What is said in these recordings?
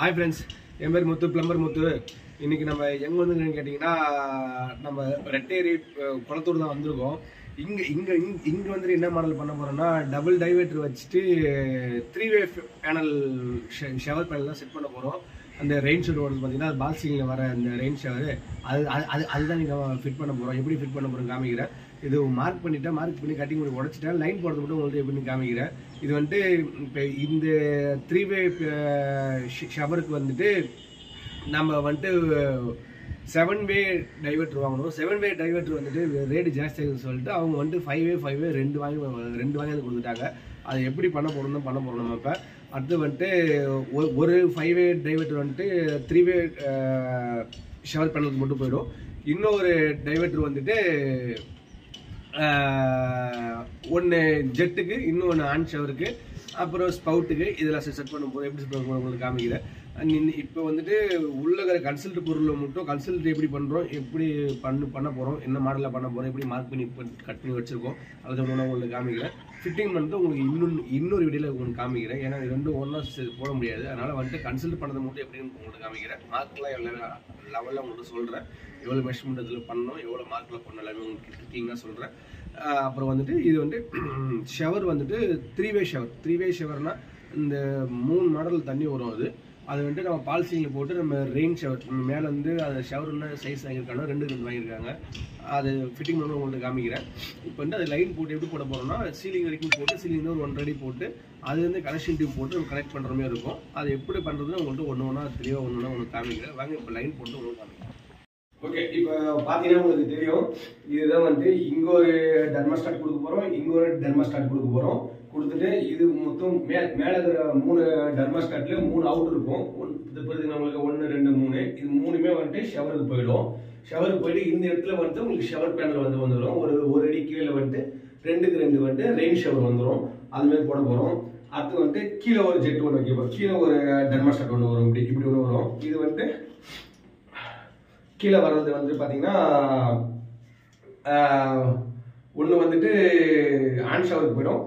Hi friends, என் பேர் முத்து plumber முத்து. இன்னைக்கு நம்ம எங்க வந்துருக்கோம்னு கேட்டிங்கன்னா நம்ம ரெட்டேரி குளத்தூர் தான் வந்திருக்கோம். இங்க வந்து என்ன மாடல் பண்ண போறோம்னா டபுள் டைவர்ட்டர் வச்சுட்டு 3-வே பேனல் ஷவர் பேனல் தான் செட் பண்ண போறோம். அந்த ரெயின் ஷவர் வந்து பாத்தீங்கன்னா பால்சிங்ல வர அந்த ரெயின் ஷவர் அதுதான் நீங்க ஃபிட் பண்ண போறோம். எப்படி ஃபிட் பண்ண போறோம் காமிக்கிறேன். இது மார்க் பண்ணி கட்டிங் பண்ணி உடைச்சிட்டேன். லைன் போடுறது மட்டும் உங்களுக்கு எப்படி காமிக்கிறேன். இது வந்துட்டு இப்போ இந்த 3-வே ஷவருக்கு வந்துட்டு நம்ம வந்துட்டு 7-வே டைவர்ட்டர் வாங்கணும். 7-வே டைவர்ட்டர் வந்துட்டு ரேட்டு ஜாஸ்தியாகுதுன்னு சொல்லிட்டு அவங்க வந்துட்டு 5-வே ரெண்டு வாங்கி கொடுத்துட்டாங்க. அதை எப்படி பண்ண போறோம் நம்ம இப்போ அடுத்து வந்துட்டு ஒரு 5-வே டைவர்ட்டர் வந்துட்டு 3-வே ஷவர் பேனலுக்கு மட்டும் போயிடும். இன்னொரு டைவர்ட்டர் வந்துட்டு ஒன்று ஜெட்டுக்கு, இன்னொன்று ஆன் ஷவருக்கு, அப்புறம் ஸ்பவுட்டுக்கு இதெல்லாம் செட் பண்ண போகிறோம். எப்படி செட் பண்ண போகிறோம் உங்களுக்கு காமிக்கிறேன். இப்போ வந்துட்டு உள்ள கன்சல்ட் பொருளை மட்டும் கன்சல்ட் எப்படி பண்ணுறோம், எப்படி பண்ண போகிறோம், என்ன மாடலில் பண்ண போகிறோம், எப்படி மார்க் பண்ணி கட் பண்ணி வச்சுருக்கோம், அதை ஒன்று உங்களுக்கு காமிக்கிறேன். ஃபிட்டிங் பண்ணிட்டு உங்களுக்கு இன்னொரு வீடியோவில் உங்களுக்கு காமிக்கிறேன். ஏன்னா இது ரெண்டும் ஒன்றா போட முடியாது. அதனால் வந்துட்டு கன்சல்ட் பண்ணதை மட்டும் எப்படின்னு உங்களுக்கு காமிக்கிறேன். மார்க்லாம் எவ்வளோ லெவலில் உங்களுக்கு சொல்கிறேன். எவ்வளோ மெஷர்மெண்ட் இதில் பண்ணணும், எவ்வளோ மார்க்கில் பண்ணணும் எல்லாமே உங்களுக்கு ஃபிட்டிங்காக சொல்கிறேன். அப்புறம் வந்துட்டு இது வந்துட்டு ஷவர் வந்துட்டு 3-வே ஷவர்னால் இந்த 3 மாடல் தண்ணி வரும். அது வந்துட்டு நம்ம பால்சிங்கில் போட்டு நம்ம ரெயின் ஷவர் மேலே வந்து அது ஷவர்னா சைஸ் வாங்கியிருக்காங்க, 2 வாங்கியிருக்காங்க. அது ஃபிட்டிங் பண்ணி உங்களுக்கு காமிக்கிறேன். இப்போ வந்து அது லைன் போட்டு எப்படி போட போகிறோம்னா சீலிங் வரைக்கும் போட்டு சீலிங் ஒரு 1 அடி போட்டு அது வந்து கனெக்ஷன் டியூப் போட்டு நம்ம கனெக்ட் பண்ணுற மாதிரி இருக்கும். அது எப்படி பண்ணுறதுன்னு உங்கள்கிட்ட ஒன்று தெளிவாக உங்களுக்கு காமிக்கிறேன். வாங்க இப்போ லைன் போட்டு உங்களுக்கு காமிக்கிறேன். ஓகே, இப்போ பார்த்தீங்கன்னா உங்களுக்கு தெரியும். இதுதான் வந்து இங்கே ஒரு டெர்மோஸ்டாட் கொடுக்க போகிறோம், இங்கே ஒரு டெர்மோஸ்டாட் கொடுக்க போகிறோம். கொடுத்துட்டு இது மொத்தம் மேலே இருக்கிற 3 டெர்மோஸ்டாட்ல 3 அவுட் இருக்கும். இது பார்த்தீங்கன்னா உங்களுக்கு 1, 2, 3 இது 3மே வந்துட்டு ஷவருக்கு போயிடும். ஷவருக்கு போயிட்டு இந்த இடத்துல வந்துட்டு உங்களுக்கு ஷவர் பேனல் வந்துடும். ஒரு அடி கீழே வந்துட்டு 2க்கு 2 வந்துட்டு ரெயின் ஷவர் வந்துடும். அதுமாதிரி போட போகிறோம். அடுத்து வந்துட்டு கீழே ஒரு ஜெட் ஒன்று வைக்கப்போம். கீழே ஒரு டெர்மோஸ்டாட் ஒன்று வரும். இப்படி ஒன்று வரும். இது வந்துட்டு கீழே வர்றது வந்து பார்த்தீங்கன்னா ஒன்று வந்துட்டு ஆன் ஷவருக்கு போயிடும்.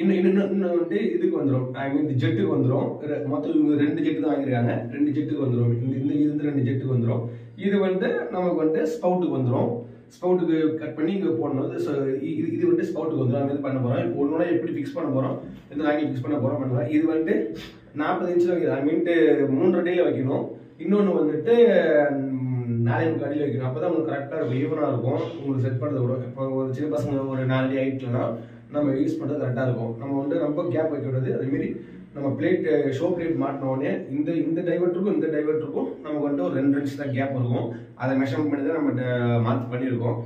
இன்னும் வந்துட்டு இதுக்கு வந்துடும். ஐ மீன் ஜெட்டுக்கு வந்துடும். மொத்தம் இவங்க 2 ஜெட்டு தான் வாங்கியிருக்காங்க. 2 ஜெட்டுக்கு வந்துடும். இந்த 2 ஜெட்டுக்கு வந்துடும். இது வந்து நமக்கு வந்து ஸ்பவுட்டுக்கு வந்துடும். ஸ்பவுட்டுக்கு கட் பண்ணி இங்கே போடணும். இது வந்து ஸ்பவுட்டுக்கு வந்துடும். அது பண்ண போகிறோம். இப்போ ஒன்று எப்படி ஃபிக்ஸ் பண்ண போகிறோம், எந்த வாங்கி ஃபிக்ஸ் பண்ண போகிறோம் பண்ணுறோம். இது வந்துட்டு 40 இன்ச்சில் வைக்கணும். ஐ மீன்ட்டு 3 அடியில் வைக்கணும். இன்னொன்று வந்துட்டு 4 அடியில் வைக்கணும். அப்போ தான் உங்களுக்கு கரெக்டாக இருக்கும், ஈவனாக இருக்கும். உங்களுக்கு செட் பண்ணுறது கூட இப்போ ஒரு சின்ன பசங்க ஒரு 4 அடி ஹைட்லனா நம்ம யூஸ் பண்ணுறது கரெக்டாக இருக்கும். நம்ம வந்து ரொம்ப கேப் வைக்கிறது. அதேமாரி நம்ம ஷோ பிளேட் மாட்டினோடனே இந்த டைவர்ட்டருக்கும் இந்த டைவர்ட்டருக்கும் நமக்கு வந்துட்டு ஒரு 2 இன்ச் தான் கேப் இருக்கும். அதை மெஷர்மெண்ட் பண்ணி தான் நம்ம மார்க் பண்ணியிருக்கோம்.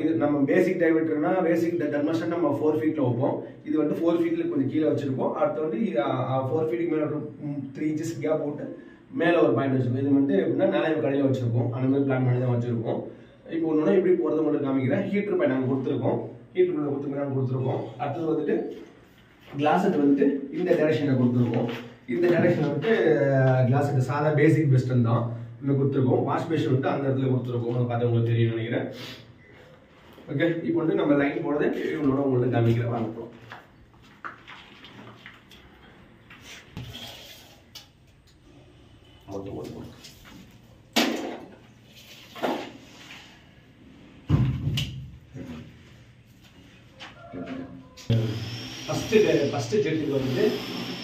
இது நம்ம பேசிக் டைவர்ட்டர்னா பேசிக் டெர்மோஸ்டாட் நம்ம 4 ஃபீட்டில் வைப்போம். இது வந்து 4 ஃபீட்டில் கொஞ்சம் கீழே வச்சிருப்போம். அடுத்து வந்து 4 ஃபீட்டுக்கு மேலே 3 இன்ச்சஸ் கேப் போட்டு மேலே ஒரு பாயிண்ட் வச்சிருக்கோம். இது வந்துட்டு எப்படின்னா 4 கடையில் வச்சிருக்கோம். அந்த மாதிரி பிளான் பண்ணி தான் வச்சிருக்கோம். இப்போ ஒன்று எப்படி போகிறது மட்டும் காமிக்கிறேன். ஹீட்டர் பை நாங்கள் கொடுத்துருக்கோம். அடுத்தது வந்துட்டு கிளாஸ் செட் வந்துட்டு இந்த டைரக்ஷனில் கொடுத்துருக்கோம். இந்த டைரக்ஷன் வந்துட்டு கிளாஸ் செட் சாதா பேசிக் பெஸ்டன் தான் இன்னும் கொடுத்துருக்கோம். வாஷ் பேஷன் வந்துட்டு அந்த இடத்துல கொடுத்துருக்கோம். பார்த்து உங்களுக்கு தெரியும் நினைக்கிறேன். ஓகே, இப்போ வந்து நம்ம லைன் போடுறது இவங்களோட உங்களுக்கு காமிக்கிறேன். வாங்கிப்போம். ஃபர்ஸ்ட் ஜெட்டுக்கு வந்து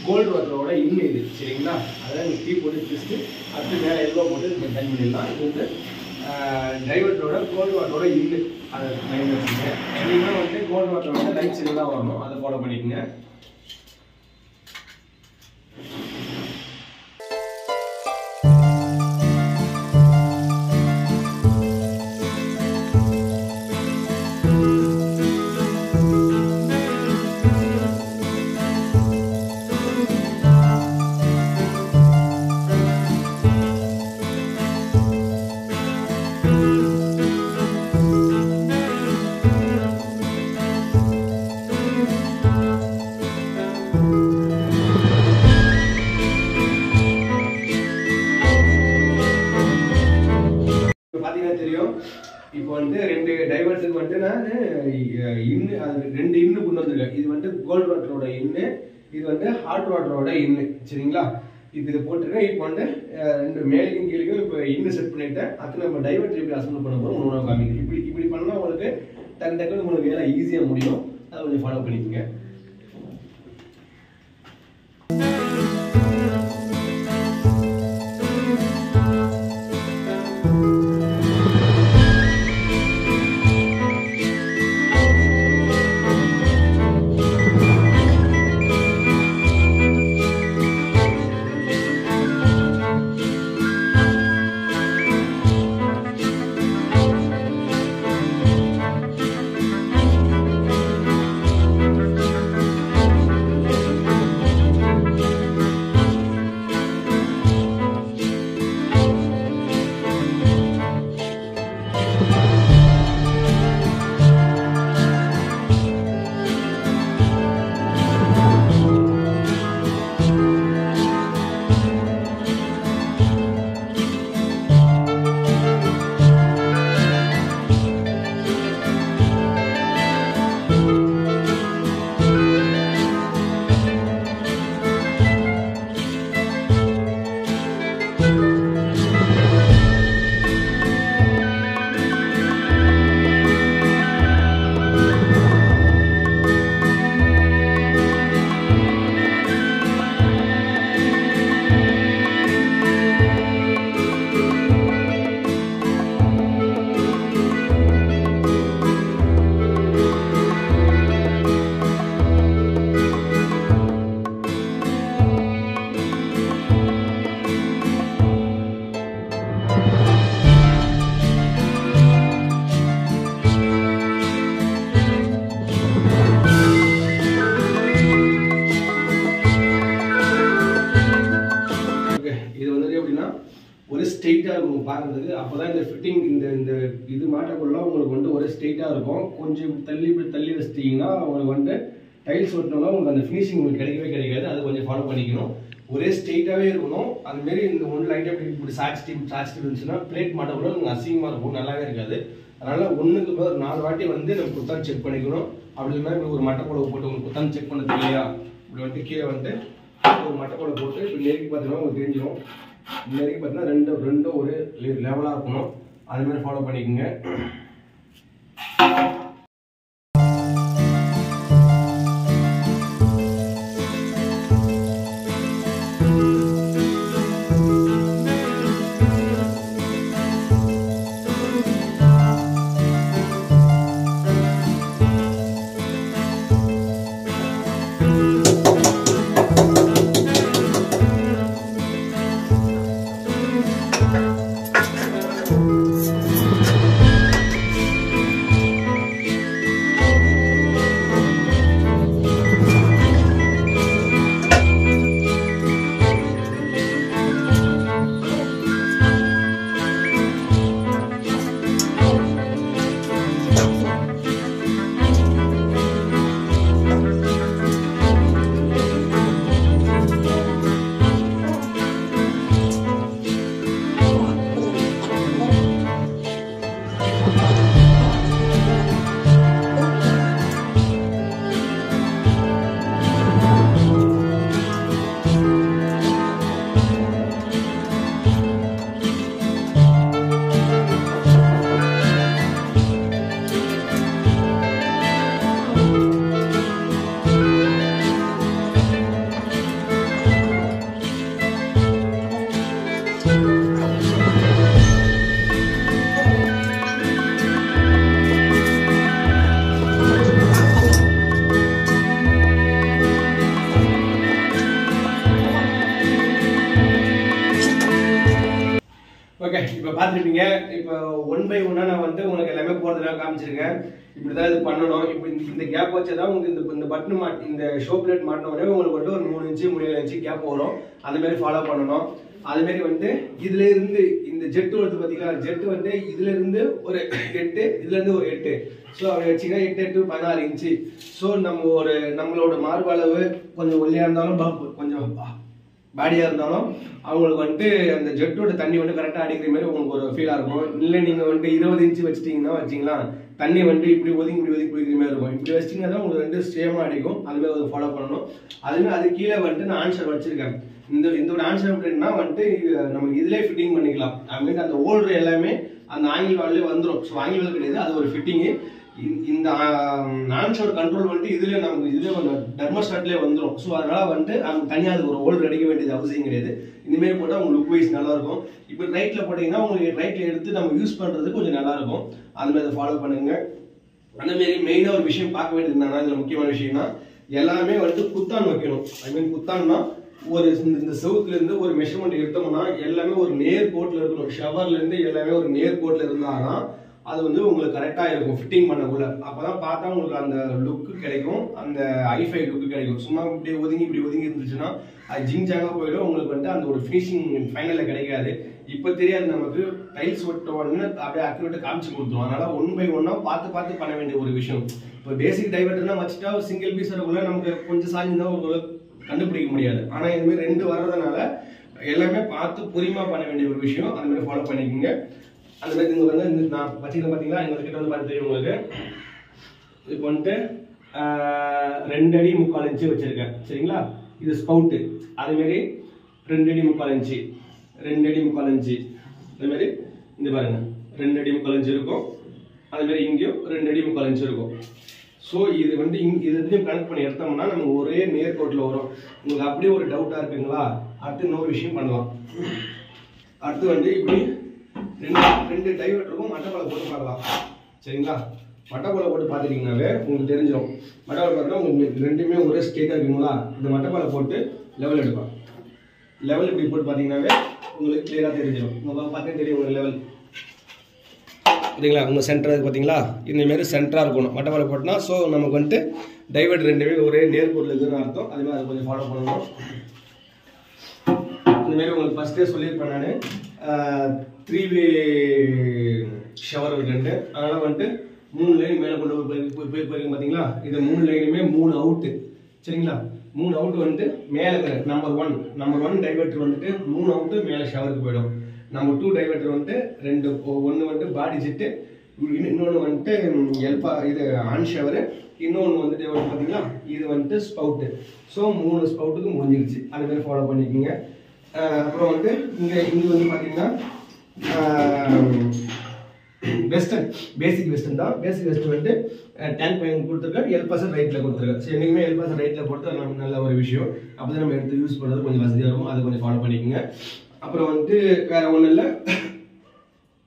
கோல்டு வாட்டரோட இன்னும் இது சரிங்களா. அதான் நீங்கள் டீ போட்டு பிடிச்சிட்டு அடுத்து மேலே எல்லோ போட்டு டைம் பண்ணிடலாம். இது வந்து டைவர்ட்டரோட கோல்டு வாட்டரோட இன்னும் அதை லைன் வச்சுங்க. நீங்கள் வந்து கோல்டு வாட்டரோட லைட் சைடு தான் வரணும். அதை ஃபாலோ பண்ணிக்கோங்க. தெரியும். இப்போ வந்து 2 டைவர்ட்டுக்கு வந்து நான் இன்னும் 2 இன்னும் கொண்டு வந்திருக்கேன். இது வந்து கோல்டு வாட்டரோட இன்னும், இது வந்து ஹாட் வாட்டரோட இன்னும் சரிங்களா. இப்போ இதை போட்டுருக்கேன். இப்போ வந்து ரெண்டு மேலையும் கீழேயும் இப்போ இன்னும் செட் பண்ணிட்டேன். அடுத்து நம்ம டைவர்ட் எப்படி அசம்பிள் பண்ண போகிறோம் உணவு காமிக்கிறேன். இப்படி பண்ணால் உங்களுக்கு டக்குன்னு உங்களுக்கு வேலை ஈஸியாக முடியும். அதை கொஞ்சம் ஃபாலோ பண்ணிக்கோங்க. ஒரு ஸ்ட்ரெயிட்டாக இருக்கும் பார்க்குறதுக்கு. அப்போ தான் இந்த ஃபிட்டிங் இந்த இது மாட்டக்குள்ள உங்களுக்கு வந்து ஒரு ஸ்ட்ரெயிட்டாக இருக்கும். கொஞ்சம் தள்ளி வச்சிட்டிங்கன்னா உங்களுக்கு வந்து டைல்ஸ் ஒட்டினோம்னா உங்களுக்கு அந்த ஃபினிஷிங் உங்களுக்கு கிடைக்கவே கிடைக்காது. அது கொஞ்சம் ஃபாலோ பண்ணிக்கணும். ஒரே ஸ்ட்ரெயிட்டாகவே இருக்கணும். அதுமாரி இந்த ஒன்று லைட்டாக இப்படி சாட்சி இருந்துச்சுன்னா பிளேட் மாட்டக்குள்ள உங்களுக்கு அசிங்கமாக இருக்கும், நல்லாவே இருக்காது. அதனால் ஒன்றுக்கு ஒரு 4 வாட்டி வந்து நம்ம குத்தாந்து செக் பண்ணிக்கணும். அப்படி இல்லைன்னா ஒரு மட்டைக்குழவை போட்டு உங்களுக்கு குத்தாந்து செக் பண்ண தெரியலையா, இப்படி வந்துட்டு கீழே வந்துட்டு ஒரு மட்டைக்குழவை போட்டு இப்படி நெருக்கி பார்த்தீங்கன்னா உங்களுக்கு தெரிஞ்சிடும். இந்த வரைக்கும் பார்த்தீங்கன்னா ரெண்டும் ஒரு லெவலாக இருக்கணும். அது மாதிரி ஃபாலோ பண்ணிக்கோங்க. ஓகே, இப்போ பார்த்துருப்பீங்க. இப்போ 1 by 1 நான் வந்து உங்களுக்கு எல்லாமே போகிறதுலாம் காமிச்சிருக்கேன். இப்படி தான் இது பண்ணணும். இப்போ இந்த கேப் வச்சு தான் உங்களுக்கு இந்த பட்டன் இந்த ஷோ பிளேட் மாட்டின உடனே உங்களுக்கு வந்து ஒரு 3 இன்ச்சு 3 இன்ச்சு கேப் வரும். அதுமாரி ஃபாலோ பண்ணணும். அதுமாரி வந்து இதுல இருந்து இந்த ஜெட்டு வருது பார்த்தீங்களா, ஜெட்டு வந்து இதுல இருந்து ஒரு 8, இதுல இருந்து ஒரு 8. ஸோ அப்படி வச்சிங்கன்னா 8 8 16 இன்ச்சு. ஸோ நம்மளோட மார்பு அளவு கொஞ்சம் ஒல்லியாக இருந்தாலும் கொஞ்சம் பாடியாக இருந்தாலும் அவங்களுக்கு வந்துட்டு அந்த ஜெட்டோட தண்ணி வந்து கரெக்டாக அடிக்கிற மாதிரி உங்களுக்கு ஒரு ஃபீலாக இருக்கும். இல்லை நீங்கள் வந்துட்டு 20 இன்ச்சு வச்சிட்டிங்கன்னா வச்சிங்களா தண்ணி வந்துட்டு இப்படி ஒதுங்கி குடிக்கிற மாதிரி இருக்கும். இப்படி வச்சிட்டிங்கன்னா தான் உங்களுக்கு வந்து சேமாக அடிக்கும். அதுமாதிரி அதை ஃபாலோ பண்ணணும். அதுமாதிரி அது கீழே வந்துட்டு நான் ஆன்சர் வச்சிருக்கேன். இந்த ஒரு ஆன்சர் எப்படின்னா வந்துட்டு நம்ம இதிலே ஃபிட்டிங் பண்ணிக்கலாம். அதுமாதிரி அந்த ஓல்டர் எல்லாமே அந்த ஆங்கிள் வால்லே வந்துடும். ஸோ ஆங்கிள் வால் கிடையாது, அது ஒரு ஃபிட்டிங்கு. இந்த ஆன்சர் கண்ட்ரோல் வந்துட்டு இதுலேயே நமக்கு இதுலேயே டெர்மோஸ்டாட்லேயே வந்துடும். ஸோ அதனால வந்துட்டு அவங்க தனியாக அது ஒரு ஓல்டர் அடிக்க வேண்டியது அவசியம் கிடையாது. இந்தமாரி போட்டால் உங்களுக்கு லுக் வைஸ் நல்லா இருக்கும். இப்போ ரைட்டில் போட்டிங்கன்னா உங்களுக்கு ரைட்டில் எடுத்து நம்ம யூஸ் பண்ணுறது கொஞ்சம் நல்லா இருக்கும். அதுமாதிரி அதை ஃபாலோ பண்ணுங்க. அந்தமாரி மெயினாக ஒரு விஷயம் பார்க்க வேண்டியது என்னன்னா, இதில் முக்கியமான விஷயம்னா எல்லாமே வந்துட்டு குத்தான் வைக்கணும். ஐ மீன் குத்தான்னா ஒரு இந்த செவுத்துல இருந்து ஒரு மெஷர்மெண்ட் எடுத்தோம்னா எல்லாமே ஒரு நேர் கோட்ல இருக்கணும். ஷவர்ல இருந்து எல்லாமே ஒரு நேர் கோட்ல இருந்தாதான் அது வந்து உங்களுக்கு கரெக்டா இருக்கும் ஃபிட்டிங் பண்ணக்குள்ள. அப்பதான் பார்த்தா உங்களுக்கு அந்த லுக்கு கிடைக்கும், அந்த ஐஃபை லுக்கு கிடைக்கும். சும்மா இப்படி ஒதுங்கி இருந்துச்சுன்னா அது ஜிங்ஜாங்கா போயிடும். உங்களுக்கு வந்து அந்த ஒரு ஃபினிஷிங் ஃபைனல்ல கிடைக்காது. இப்ப தெரியாது நமக்கு டைல்ஸ் ஒட்டோன்னு அப்படியே அக்யூரேட்டா காமிச்சு கொடுத்துரும். அதனால 1 by 1 பார்த்து பண்ண வேண்டிய ஒரு விஷயம். இப்போ பேசிக் டைவர்டர்னா வச்சுட்டா சிங்கிள் பீஸ் வரக்குள்ள நமக்கு கொஞ்சம் சாஞ்சிருந்தா உங்களுக்கு கண்டுபிடிக்க முடியாது. ஆனா இது மாதிரி 2 வர்றதுனால எல்லாமே பார்த்து பொறுமையா பண்ண வேண்டிய ஒரு விஷயம். அந்த மாதிரி ஃபாலோ பண்ணிக்கோங்க. அந்த மாதிரி இங்க வந்து நான் வச்சுக்கிறேன் பாத்தீங்களா, எங்க கிட்ட வந்து பார்த்து தெரியும் உங்களுக்கு. இப்போ வந்துட்டு 2 அடி 3/4 இன்ச்சு வச்சிருக்கேன் சரிங்களா. இது ஸ்பவுட்டு. அதே மாதிரி 2 அடி 3/4 இன்ச்சு, 2 அடி 3/4 இன்ச்சு. அதே மாதிரி இந்த பாருங்க 2 அடி 3/4 இன்ச்சு இருக்கும். அதே மாதிரி இங்கேயும் 2 அடி 3/4 இன்ச்சு இருக்கும். ஸோ இது வந்து இது ரெண்டையும் கனெக்ட் பண்ணி எடுத்தோம்னா நமக்கு ஒரே நேர்கோட்டில் வரும். உங்களுக்கு அப்படியே ஒரு டவுட்டாக இருக்குங்களா? அடுத்து இன்னொரு விஷயம் பண்ணலாம். அடுத்து வந்து இப்படி ரெண்டு டைவர்ட்டருக்கும் மட்டப்பாலை போட்டு பார்க்கலாம் சரிங்களா. மட்டப்பாலை போட்டு பார்த்துட்டீங்கன்னாவே உங்களுக்கு தெரிஞ்சிடும். மட்டப்பாலை பார்த்தா உங்களுக்கு ரெண்டுமே ஒரே ஸ்டேட்டாக இருக்குங்களா. இந்த மட்டப்பாலை போட்டு லெவல் எடுப்பான். லெவல் இப்படி போட்டு பார்த்தீங்கன்னாவே உங்களுக்கு கிளியராக தெரிஞ்சிடும். உங்களுக்கு பார்த்தே தெரியும் உங்களுக்கு லெவல் சரிங்களா. உங்கள் சென்டர் பார்த்தீங்களா, இந்தமாரி சென்டராக இருக்கணும் மட்டப்பாலை போட்டோம்னா. ஸோ நமக்கு வந்துட்டு டைவர்ட் ரெண்டுமே ஒரே நேர்கோட்டில் இருக்குதுன்னு அர்த்தம். அதேமாதிரி அதை கொஞ்சம் ஃபாலோ பண்ணணும். இந்தமாரி உங்களுக்கு ஃபஸ்ட்டே சொல்லியிருப்பேன் நான் 3 வே ஷவர் இருக்குன்ட்டு. அதனால் வந்துட்டு 3 லைன் மேலே கொண்டு போயிருக்கீங்க பார்த்தீங்களா. இது 3 லைனுமே 3 அவுட்டு சரிங்களா. 3 அவுட்டு வந்துட்டு மேலே நம்பர் 1 டைவர்ட்டர் வந்துட்டு 3 அவுட்டு மேலே ஷவருக்கு போயிடும். நம்பர் 2 டைவர்ட்டர் வந்துட்டு ஒன்று வந்துட்டு பாடி ஜெட்டு, இன்னொன்று வந்துட்டு இது ஆன் ஷவரு, இன்னொன்று வந்துட்டு பார்த்தீங்களா இது வந்துட்டு ஸ்பவுட்டு. ஸோ 3 ஸ்பவுட்டுக்கு முடிஞ்சிருச்சு. அது மாதிரி ஃபாலோ பண்ணிக்கோங்க. அப்புறம் வந்து இங்கே வந்து பார்த்தீங்கன்னா வெஸ்டர்ன் பேசிக் வெஸ்டர்ன் தான். பேசிக் வெஸ்டர்ன் வந்துட்டு டேங்க் பையன் கொடுத்துருக்கேன், 7% ரைட்டில் கொடுத்துருக்கேன். சரி என்றைக்குமே 7% ரைட்டில் கொடுத்தா நமக்கு நல்ல ஒரு விஷயம். அப்போ தான் நம்ம எடுத்து யூஸ் பண்ணுறது கொஞ்சம் வசதியாக இருக்கும். அதை கொஞ்சம் ஃபாலோ பண்ணிக்கோங்க. அப்புறம் வந்துட்டு வேற ஒன்றும் இல்லை,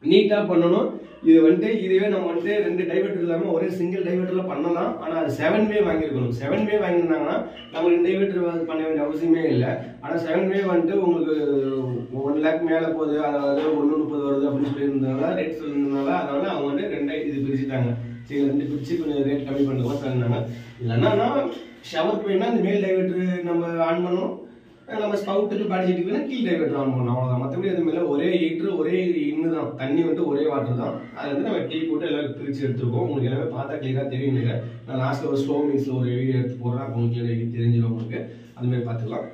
நீட்டாக பண்ணணும். இது வந்துட்டு இதுவே நம்ம வந்துட்டு 2 டைவர்ட்டர் இல்லாமல் ஒரே சிங்கிள் டைவர்ட்டரில் பண்ணலாம். ஆனால் அது 7 வே வாங்கியிருக்கணும். 7 வே வாங்கியிருந்தாங்கன்னா நம்ம 2 டைவர்ட்டர் பண்ண வேண்டிய அவசியமே இல்லை. ஆனால் 7 வே வந்துட்டு உங்களுக்கு 1 lakh மேலே போகுது, அதாவது 130 வருது அப்படின்னு சொல்லியிருந்ததுனால ரேட் சொல்லியிருந்ததுனால அதனால அவங்க வந்து 2 இது பிரிச்சுட்டாங்க. சரி 2 பிரிச்சு கொஞ்சம் ரேட் கம்மி பண்ணுறோம் சொன்னாங்க. இல்லைன்னா ஷவருக்கு வேணா இந்த மேல் டைவர்ட்டர் நம்ம ஆன் பண்ணணும், நம்ம ஸ்பவுட்டுக்கு பாடிச்சிட்டு வேணா கீழ் டைவர்ட்டர் ஆன் பண்ணணும். அவ்வளோதான். மற்றபடி அது மேலே ஒரே ஹீட்ரு ஒரே இன்னு தான். தண்ணி வந்துட்டு ஒரே வாட்டர் தான். அது வந்து நம்ம டீ போட்டு எல்லாம் பிரித்து எடுத்துருக்கோம். உங்களுக்கு எல்லாமே பார்த்தா கிளியராக தெரியும். நான் லாஸ்ட்டில் ஒரு ஸ்லோ மிக்ஸில் ஒரு வீடியோ எடுத்து போடுறேன். அப்போ உங்களுக்கு தெரிஞ்சிடும். உங்களுக்கு அதுமாதிரி பார்த்துக்கலாம்.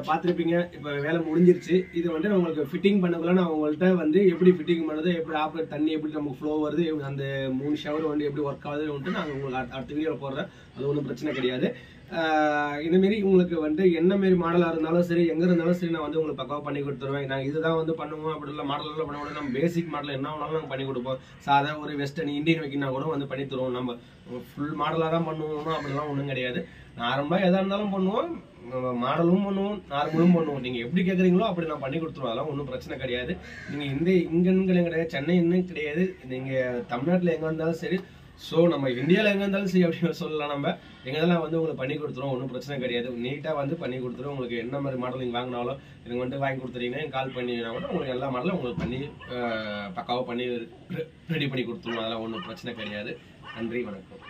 பார்த்துருப்பீங்க. இப்போ வேலை முடிஞ்சிருச்சு. இது வந்து உங்களுக்கு ஃபிட்டிங் பண்ணக்குள்ள நான் உங்கள்கிட்ட வந்து எப்படி ஃபிட்டிங் பண்ணுறது, எப்படி ஆப்ரேட், தண்ணி எப்படி நமக்கு ஃப்ளோ வருது, அந்த 3 ஷவர் வந்து எப்படி ஒர்க் ஆகுது வந்துட்டு நான் உங்களுக்கு அடுத்த வீடியோவில் போடுறேன். அது ஒன்றும் பிரச்சனை கிடையாது. இதுமாரி உங்களுக்கு வந்து என்ன மாரி மாடலாக இருந்தாலும் சரி, எங்கே இருந்தாலும் சரி, நான் வந்து உங்களுக்கு பக்காவாக பண்ணி கொடுத்துருவேன். நாங்கள் இதுதான் வந்து பண்ணுவோம் அப்படிலாம் மாடலெல்லாம் பண்ண கூட நம்ம பேசிக் மாடல் என்ன வேணாலும் நாங்கள் பண்ணி கொடுப்போம். சாதா ஒரு வெஸ்டர்ன் இந்தியன் வைக்கினா கூட வந்து பண்ணி தருவோம். நம்ம ஃபுல் மாடலாக தான் பண்ணுவோம்னா அப்படிலாம் ஒன்றும் கிடையாது. நார்மலாக எதாக இருந்தாலும் பண்ணுவோம், மாடலும் பண்ணுவோம், நார்மலும் பண்ணுவோம். நீங்கள் எப்படி கேட்குறீங்களோ அப்படி நான் பண்ணி கொடுத்துருவோம். அதெல்லாம் ஒன்றும் பிரச்சனை கிடையாது. நீங்கள் இங்கன்னு கிடையாது, சென்னை இன்னும் கிடையாது, நீங்கள் தமிழ்நாட்டில் எங்கே இருந்தாலும் சரி, ஸோ நம்ம இந்தியாவில் எங்கே இருந்தாலும் சரி அப்படின்னு சொல்லலாம். நம்ம எங்கெல்லாம் வந்து உங்களுக்கு பண்ணி கொடுத்துருவோம். ஒன்றும் பிரச்சனை கிடையாது. நீட்டாக வந்து பண்ணி கொடுத்துருவோம். உங்களுக்கு என்ன மாதிரி மாடல் நீங்கள் வாங்கினாலும் எனக்கு வந்துட்டு வாங்கி கொடுத்துட்டீங்கன்னா கால் பண்ணினா கூட உங்களுக்கு எல்லா மாடலும் உங்களுக்கு பண்ணி பக்காவாக பண்ணி ரெடி பண்ணி கொடுத்துருவோம். அதெல்லாம் ஒன்றும் பிரச்சனை கிடையாது. நன்றி, வணக்கம்.